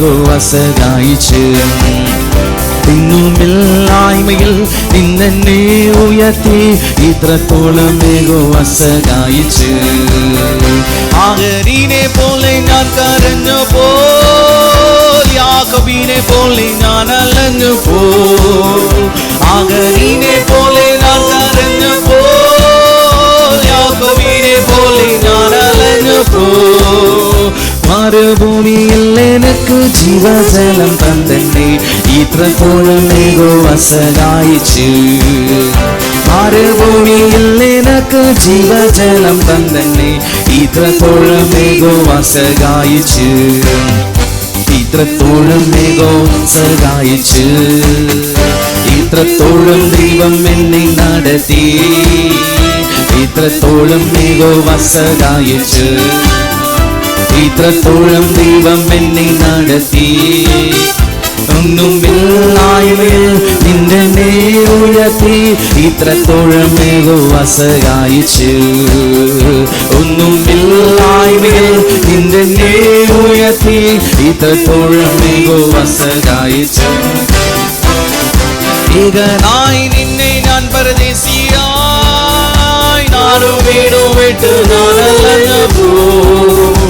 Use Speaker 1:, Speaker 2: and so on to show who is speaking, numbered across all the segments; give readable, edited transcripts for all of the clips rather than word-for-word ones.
Speaker 1: മികവസകായിച്ച് പിന്നുമില്ലായ്മയിൽ നിന്നെ ഉയർത്തി ഇത്രത്തോളം മികവസകായിച്ച് ആഗരിനെ പോലെ ഞാൻ കരഞ്ഞപ്പോൾ യാക്കോബിനെ പോലെ ഞാൻ അലഞ്ഞുപോയി ആഗരിനെ പോലെ ഞാൻ കരഞ്ഞപ്പോൾ യാക്കോബിനെ പോലെ ഞാൻ അലഞ്ഞുപോയി മരുഭൂമിയിൽ എനിക്ക് ജീവജലം തന്നെ ഇത്രത്തോളം മികവസകായിച്ച് മരുഭൂമിയിൽ എനിക്ക് ജീവജലം തന്നെ ഇത്രത്തോളം മികവസകായിച്ച് ഇത്രത്തോളം മികവസകായിച്ച് ഇത്രത്തോളം ദൈവം എന്നെ നടത്തി ഇത്രത്തോളം മികവസകായിച്ച് ഇത്രത്തോളം ദൈവം എന്നെ നടത്തി ഒന്നുമില്ലായ്മയിൽ നിന്നെ ഉയർത്തി ഇത്രത്തോളം മികവസകായിച്ച് ഒന്നുമില്ലായ്മയിൽ നിന്നെ ഉയർത്തി ഇത്രത്തോളം മികവസകായിച്ച് ഏകനായി നിന്നെ ഞാൻ പരദേശിയായി നാടും വീടും വിട്ട് ഞാൻ അലഞ്ഞുപോയി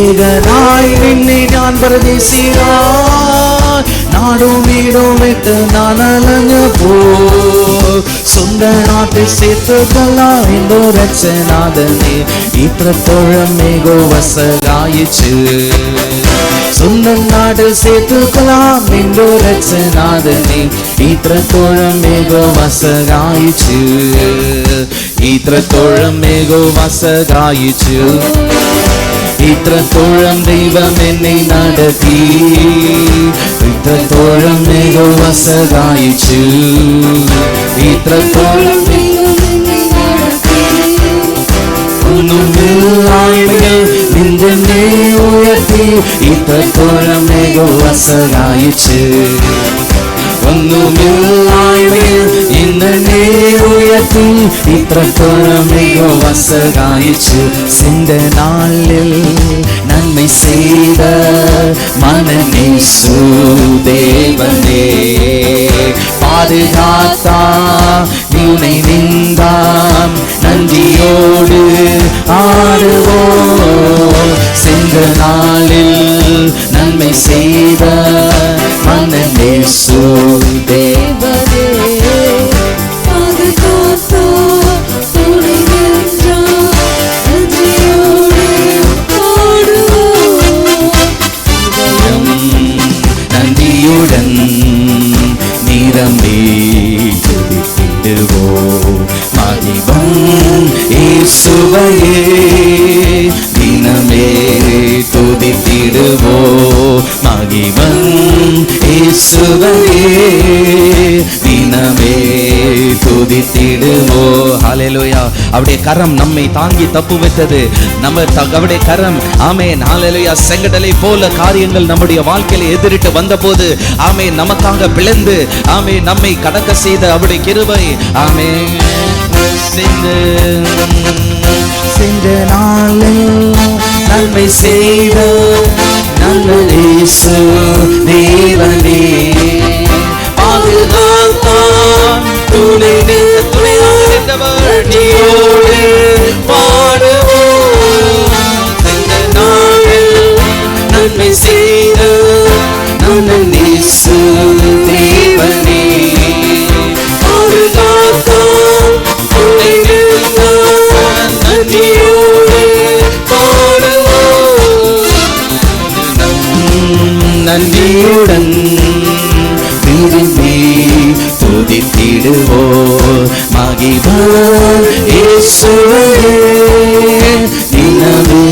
Speaker 1: ഏകനായി നിന്നെ ഞാൻ പരദേശിയായി നാടും വീടും വിട്ട് ഞാൻ അലഞ്ഞുപോയി സ്വന്തം നാട്ടിൽ ചേർത്തുകൊള്ളാം എന്റെ രക്ഷനാഥനെ ഇത്രത്തോളം മികവസകായിച്ച് സ്വന്തം നാട്ടിൽ ചേർത്തുകൊള്ളാം എന്റെ രക്ഷനാഥനെ ഇത്രത്തോളം മികവസകായിച്ച് ഇത്രത്തോളം മികവസകായിച്ച് ഇത്രത്തോളം ദൈവം എന്നെ നടത്തി ഇത്രത്തോളം മികവസകായിച്ച് ഇത്രത്തോളം ഒന്നുമില്ലായ്മയിൽ നിന്നെ ഉയർത്തി ഇത്രത്തോളം മികവസകായിച്ച് ഒന്നുമില്ലായ്മയിൽ നിന്നെ ഉയർത്തി ഇത്രത്തോളം മികവസകായിച്ച് சிந்த நாளில் நன்மை செய்த மனநேசு தேவனே பாதுகாத்தா நீனை நின்றாம் நன்றியோடு ஆடுவோம் சிந்த நாளில் நன்மை செய்த மனநேசு தேவனே நிரம்பி துதித்திடுவோம் மகிமை இயேசுவையே தினமே துதித்திடுவோம் மகிமை இயேசுவையே தினமே துதித்திடுவோம் ஹல்லேலூயா அவருடைய கரம் நம்மை தாங்கி தப்பு வைத்தது அவருடைய கரம் ஆமென் ஹல்லேலூயா செங்கடலை போல காரியங்கள் நம்முடைய வாழ்க்கையில எதிரிட்டு வந்தபோது ஆமென் நமக்காக பிளந்து ஆமென் நம்மை கடக்க செய்த அவருடைய கிருபை ஆமென் சிந்த நாளில் நன்மை செய்த நல்ல இயேசு தேவனே பாதுகாத்தான் துணை நின்றவர் நீயோடு பாடுவோம் சிந்த நாளில் நன்மை செய்த நல்ல இயேசு தேவனே பாதுகாத்தான் துணை நின்றவர் நன்றியோடு பாடுவோம் நன்றியுடன் விரும்பி துதித்திடுவோம் மகிமை இயேசுவையே தினமே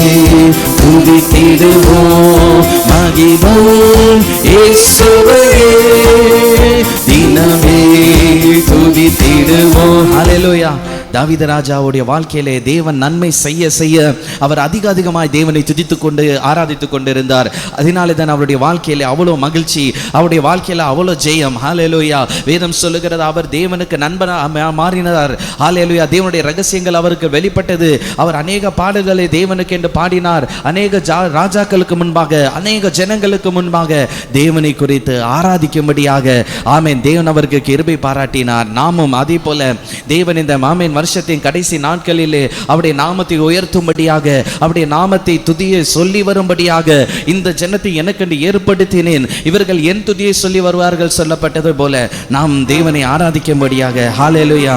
Speaker 1: துதித்திடுவோம் மகிமை இயேசுவையே தினமே துதித்திடுவோம் ஹல்லேலூயா தாவீது ராஜாவுடைய வாழ்க்கையிலே தேவன் நன்மை செய்ய செய்ய அவர் அதிகமாய் தேவனை துதித்துக் கொண்டு ஆராதித்துக் கொண்டிருந்தார். அதனாலே தான் அவருடைய வாழ்க்கையிலே அவ்வளோ மகிழ்ச்சி, அவருடைய வாழ்க்கையில அவ்வளோ ஜெயம். ஹல்லேலூயா. வேதம் சொல்லுகிறது அவர் தேவனுக்கு நண்பனாக மாறினார். ஹல்லேலூயா. தேவனுடைய ரகசியங்கள் அவருக்கு வெளிப்பட்டது. அவர் அநேக பாடல்களை தேவனுக்கு என்று பாடினார். அநேக ராஜாக்களுக்கு முன்பாக, அநேக ஜனங்களுக்கு முன்பாக தேவனை குறித்து ஆராதிக்கும்படியாக ஆமென் தேவன் அவருக்கு கிருபை பாராட்டினார். நாமும் அதே போல தேவன் இந்த ஆமென் வருஷத்தின் கடைசி நாட்களிலே அவருடைய நாமத்தை உயர்த்தும்படியாக, அவருடைய நாமத்தை துதியை சொல்லி வரும்படியாக இந்த ஜனத்தை எனக்கென்று ஏற்படுத்தினேன், இவர்கள் என் துதியை சொல்லி வருவார்கள் சொல்லப்பட்டது போல நாம் தேவனை ஆராதிக்கும்படியாக ஹல்லேலூயா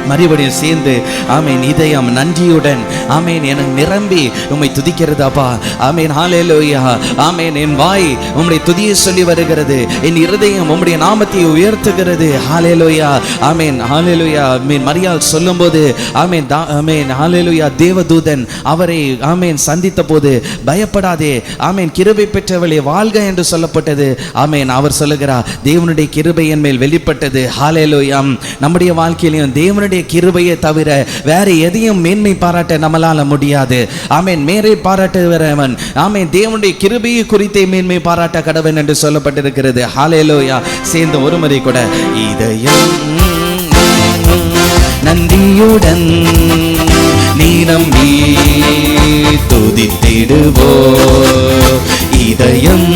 Speaker 1: மறுபடியும் சேர்ந்து ஆமேன் இதயம் நன்றியுடன் ஆமேன் என நிரம்பி உம்மை துதிக்கிறது அப்பா. ஆமேன் ஹல்லேலூயா. ஆமேன் என் வாய் உம்முடைய துதியை சொல்லி வருகிறது, என் இருதயம் உம்முடைய நாமத்தை உயர்த்துகிறது. ஹல்லேலூயா. ஆமேன் ஹல்லேலூயா. மரியாள் சொல்லும்போது ஆமேன் ஆமேன் ஹல்லேலூயா தேவதூதன் அவரை ஆமேன் சந்தித்த போது பயப்படாதே ஆமேன் கிருபை பெற்றவளே வாழ்க என்று சொல்லப்பட்டது. ஆமேன் அவர் சொல்லுகிறார் தேவனுடைய கிருபை என் மேல் வெளிப்பட்டது. ஹல்லேலூயா. நம்முடைய வாழ்க்கையிலும் தேவனுடைய கிருபையை தவிர வேற எதையும் மேன்மை பாராட்ட நம்மளால முடியாது. ஆமேன் மேன்மை பாராட்டுகிறவன் ஆமேன் தேவனுடைய கிருபையை குறித்தே மேன்மை பாராட்ட கடவன் என்று சொல்லப்பட்டிருக்கிறது. ஹல்லேலூயா. சேர்ந்து ஒரு முறை கூட இதயம் நன்றியுடன் நீ நம்பி துதித்திடுவோ, இதயம்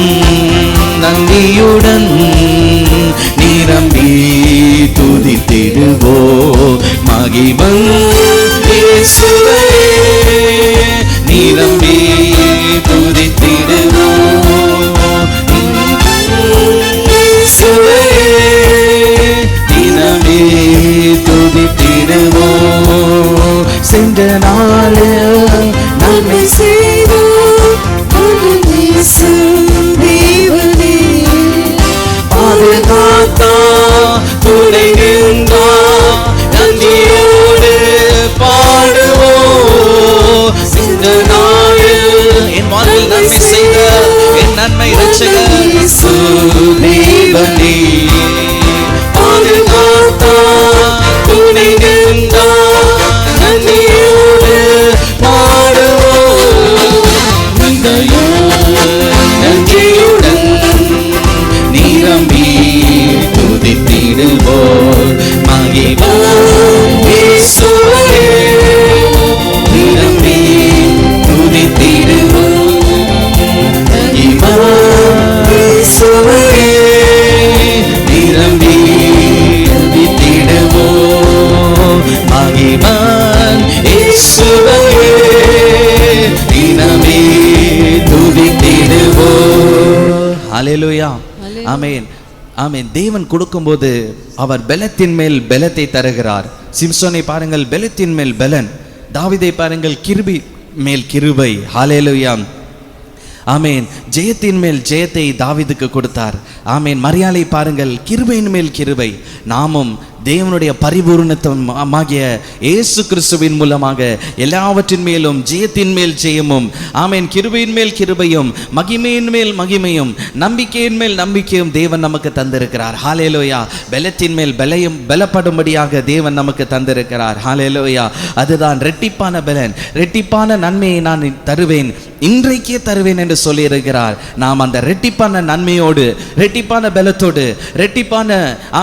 Speaker 1: நன்றியுடன் நீ நம்பி துதித்திடுவோ, மகிமை இயேசுவே நீ நம்பி துதித்திடுவோ, இயேசுவே நீ நம்பி துதித்திடுவோ, சென்ற நாளில் நன்மை செய்தோ தேவனே பாதுகாத்தா துணை நின்றா நன்றியோடு பாடுவோ, சென்ற நாளில் என் வாழ்வில் நன்மை செய்த என் நன்மை இரட்சகர் தேவனே பாதுகாத்தா துணை நின்றா நன்றியோடு பாடுவோ, நன்றியுடன் நீ நம்பி துதித்திடுவோ, மகிமை இயேசுவே நீ நம்பி துதித்திடுவோ, மகிமை இயேசுவே நீ நம்பி துதித்திடுவோ, மகிமை இயேசுவே நீ நம்பி துதித்திடுவோ. ஹல்லேலூயா. ஆமென் ஆமென். தேவன் கொடுக்கும்போது அவர் பலத்தின் மேல் பலத்தை தருகிறார். சிம்சோனை பாருங்கள், பலத்தின் மேல் பலன். தாவீதை பாருங்கள், கிருபை மேல் கிருபை. ஹல்லேலூயா. ஆமேன். ஜெயத்தின் மேல் ஜெயத்தை தாவீதுக்கு கொடுத்தார். ஆமேன். மரியாளை பாருங்கள், கிருபையின் மேல் கிருபை. நாமும் தேவனுடைய பரிபூர்ணமாகிய இயேசு கிறிஸ்துவின் மூலமாக எல்லாவற்றின் மேலும் ஜெயத்தின் மேல் ஜெயமும் ஆமேன் கிருபையின் மேல் கிருபையும் மகிமையின் மேல் மகிமையும் நம்பிக்கையின் மேல் நம்பிக்கையும் தேவன் நமக்கு தந்திருக்கிறார். ஹல்லேலூயா. பலத்தின் மேல் பலையும் பலப்படும்படியாக தேவன் நமக்கு தந்திருக்கிறார். ஹல்லேலூயா. அதுதான் ரெட்டிப்பான பலன், ரெட்டிப்பான நன்மையை நான் தருவேன், இன்றைக்கே தருவேன் என்று சொல்லியிருக்கிறார். நாம் அந்த ரெட்டிப்பான நன்மையோடு, ரெட்டிப்பான பலத்தோடு, ரெட்டிப்பான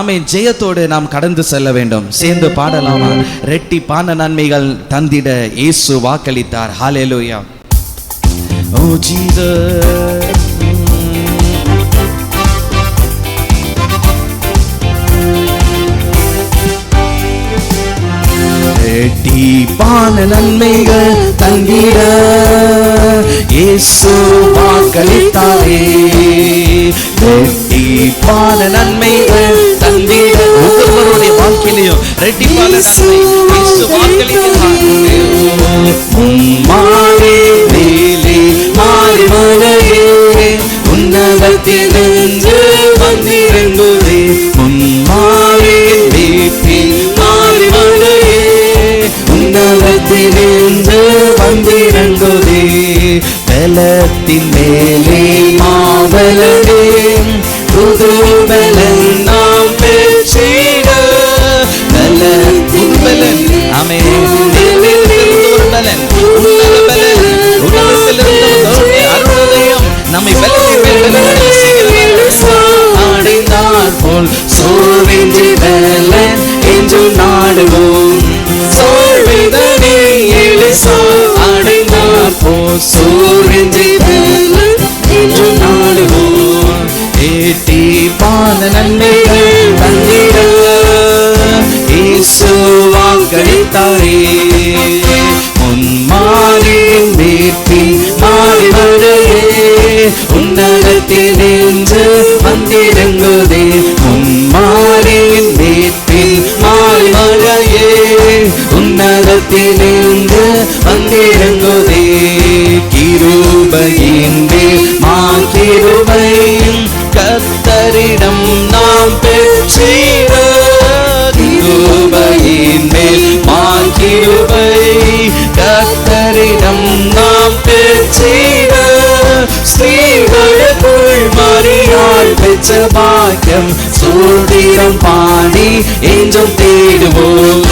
Speaker 1: ஆமேன் ஜெயத்தோடு நாம் கடந்து செல்ல வேண்டும். சேர்ந்து பாடலாமா? ரெட்டிப்பான நன்மைகள் தந்திட இயேசு வாக்களித்தார். ஹல்லேலூயா. ஓ ஜீசஸ், ரெட்டிப்பான நன்மைகள் தந்திட இயேசு வாக்களித்தாரே. ரெட்டிப்பான நன்மைகள் தந்திட ஒவ்வொருவருடைய வாழ்க்கையிலையும் ரெட்டிப்பான நன்மை இயேசு வாக்களித்தார். மாறி மேலே மாறி மலையே உன்னதத்திலிருந்து வந்திறங்குதே, முன்மாறி மேலே மாறி மலையே உன்னதத்திலிருந்து வந்திறங்குதே, பலத்தின் மேலே மாவலனே புது பலன் நாம் பெற்றிட, பலத்தின் பலன் பல நன்மைகள் தந்திட இயேசு வாக்களித்தாரே. முன்மாரியின் மீட்பின் மாறிவரையே உன்னதத்தில் நின்று வந்திறங்குதே. முன்மாரியின் மீட்பின் மாறிவரையே உன்னதத்தில் நின்று வந்திறங்குதே. கிருபையின் மேல் மாகிருபையும் கர்த்தரிடம் நாம் பெற்றிட. கிருபையின் மேல் மாகிருபை கர்த்தரிடம் நாம் பெற்றிட. ஸ்ரீகளுக்குள் மரியாள் பெற்ற பாக்கியம் சூழ்ந்திரம் பாடி என்றும் தேடுவோம்.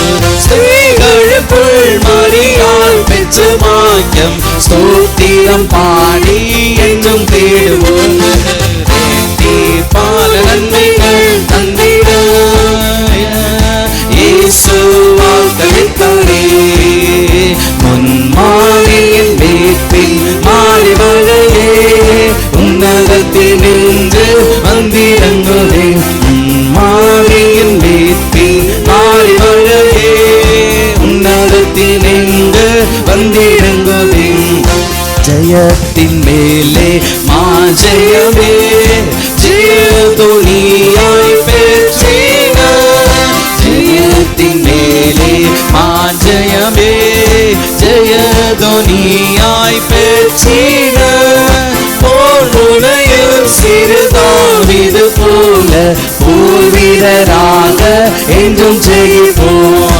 Speaker 1: ஸ்ரீகளுக்குள் மரியாள் பெற்ற பாக்கியம் ஸ்தோத்திரம் பாடி என்றும் தேடுவோம். பல நன்மைகள் தந்திட இயேசு வாக்களித்தாரே. முன்மாரியின் மீட்பின் மாறிவரையே உன்னதத்தில் நின்று வந்திறங்குதே. முன்மாரியின் மீட்பின் மாறிவரையே உன்னதத்தில் நின்று வந்திறங்குதே. ஜெயத்தின் மேலே மாஜயமே ஜெயதுனியாய் பெற்றிட. ஜெயத்தின் மேலே மாஜயமே ஜெயதுனியாய் பெற்றிட. போருடைய சிறுதாவிது போல போர்வீரராக என்றும் ஜெயிப்போம்.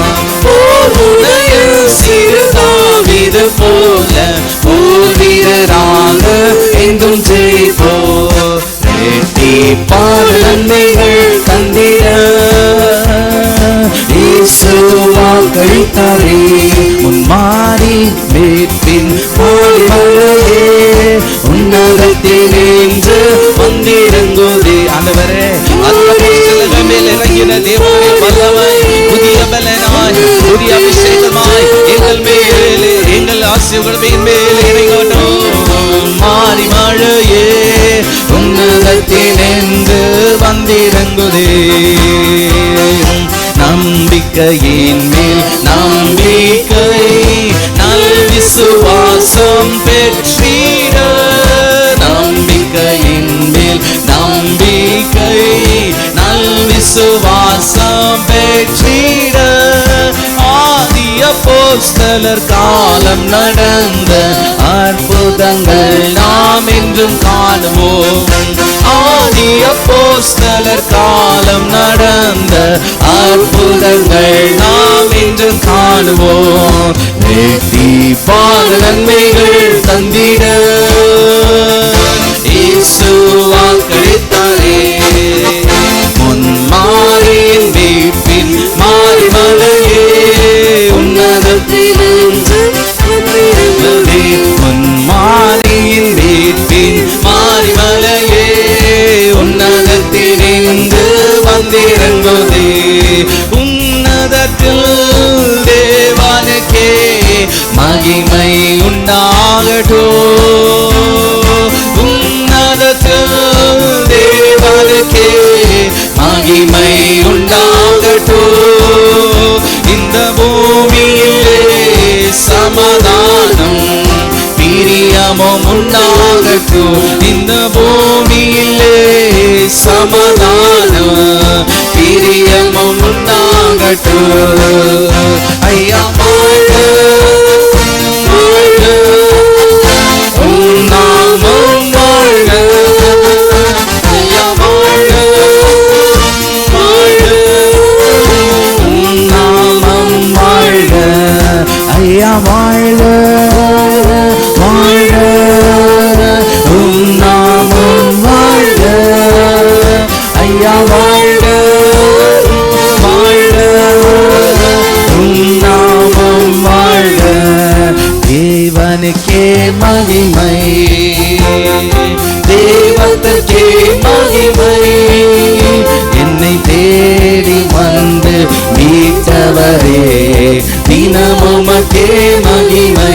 Speaker 1: போருடைய சிறுதாவிது போல போர்வீரராக என்றும் ஜெயிப்போம். இரட்டிப்பான நன்மைகள் தந்திட இயேசு வாக்களித்தாரே. முன்மாரி மீட்பின் மாறிவரையே உன்னதத்தில் நின்று வந்திறங்குதே. ஆண்டவரே, அப்போஸ்தலர்கள் மேல் இறங்கின தேவனுடைய வல்லமை புதிய பலனாய் புதிய அபிஷேகமாய் எங்கள் மேலே எங்கள் ஆசீர்வாதத்தின் மேல் இறங்கட்டும். மாறி மழையே உன்னதத்தில் நின்று வந்திறங்குதே. நம்பிக்கையின் மேல் நம்பிக்கை நல் விசுவாசம் பெற்றிட. நம்பிக்கையின் மேல் நம்பிக்கை நல் விசுவாசம் பெற்றிட. ஆதி அப்போஸ்தலர் காலம் நடந்த அற்புதங்கள் நாம் என்றும் காணுவோம். ஆதி அப்போஸ்தலர் காலம் நடந்த அற்புதங்கள் நாம் என்றும் காணுவோம். இரட்டிப்பான நன்மைகள் தந்திட இயேசு வாக்களித்தாரே. முன்மாரியின் மீட்பின் மாறிவரையே உன்னதத்தில் நின்று வந்திறங்குதே. முன்மாரியின் மீட்பின் மாறிவரையே உன்னதத்தில் நின்று வந்திறங்குதே. உன்னதத்தில் தேவனுக்கே மகிமை உண்டாகட்டும். உன்னதத்தில் தேவனுக்கே மகிமை உண்டாகட்டும். இந்த பூமியிலே சமாதானம் பிரியமும் உண்டாகட்டும். இந்த பூமியிலே சமாதானம் பிரியமும் உண்டாகட்டும். ஐயா வாழ்க வாழ்க உம் நாமம் வாழ்க. ஐயா வாழ்க வாழ்க உம் நாமம் வாழ்க. ஐயா வாழ்க வாழ்க உம் நாமம் வாழ்க. ஐயா வாழ்க வாழ்க உம் நாமம் வாழ்க. தேவனுக்கே மகிமை தேவனுக்கே மகிமை. என்னை தேடி வந்து மீட்டவரே தினமுமக்கே மகிமை.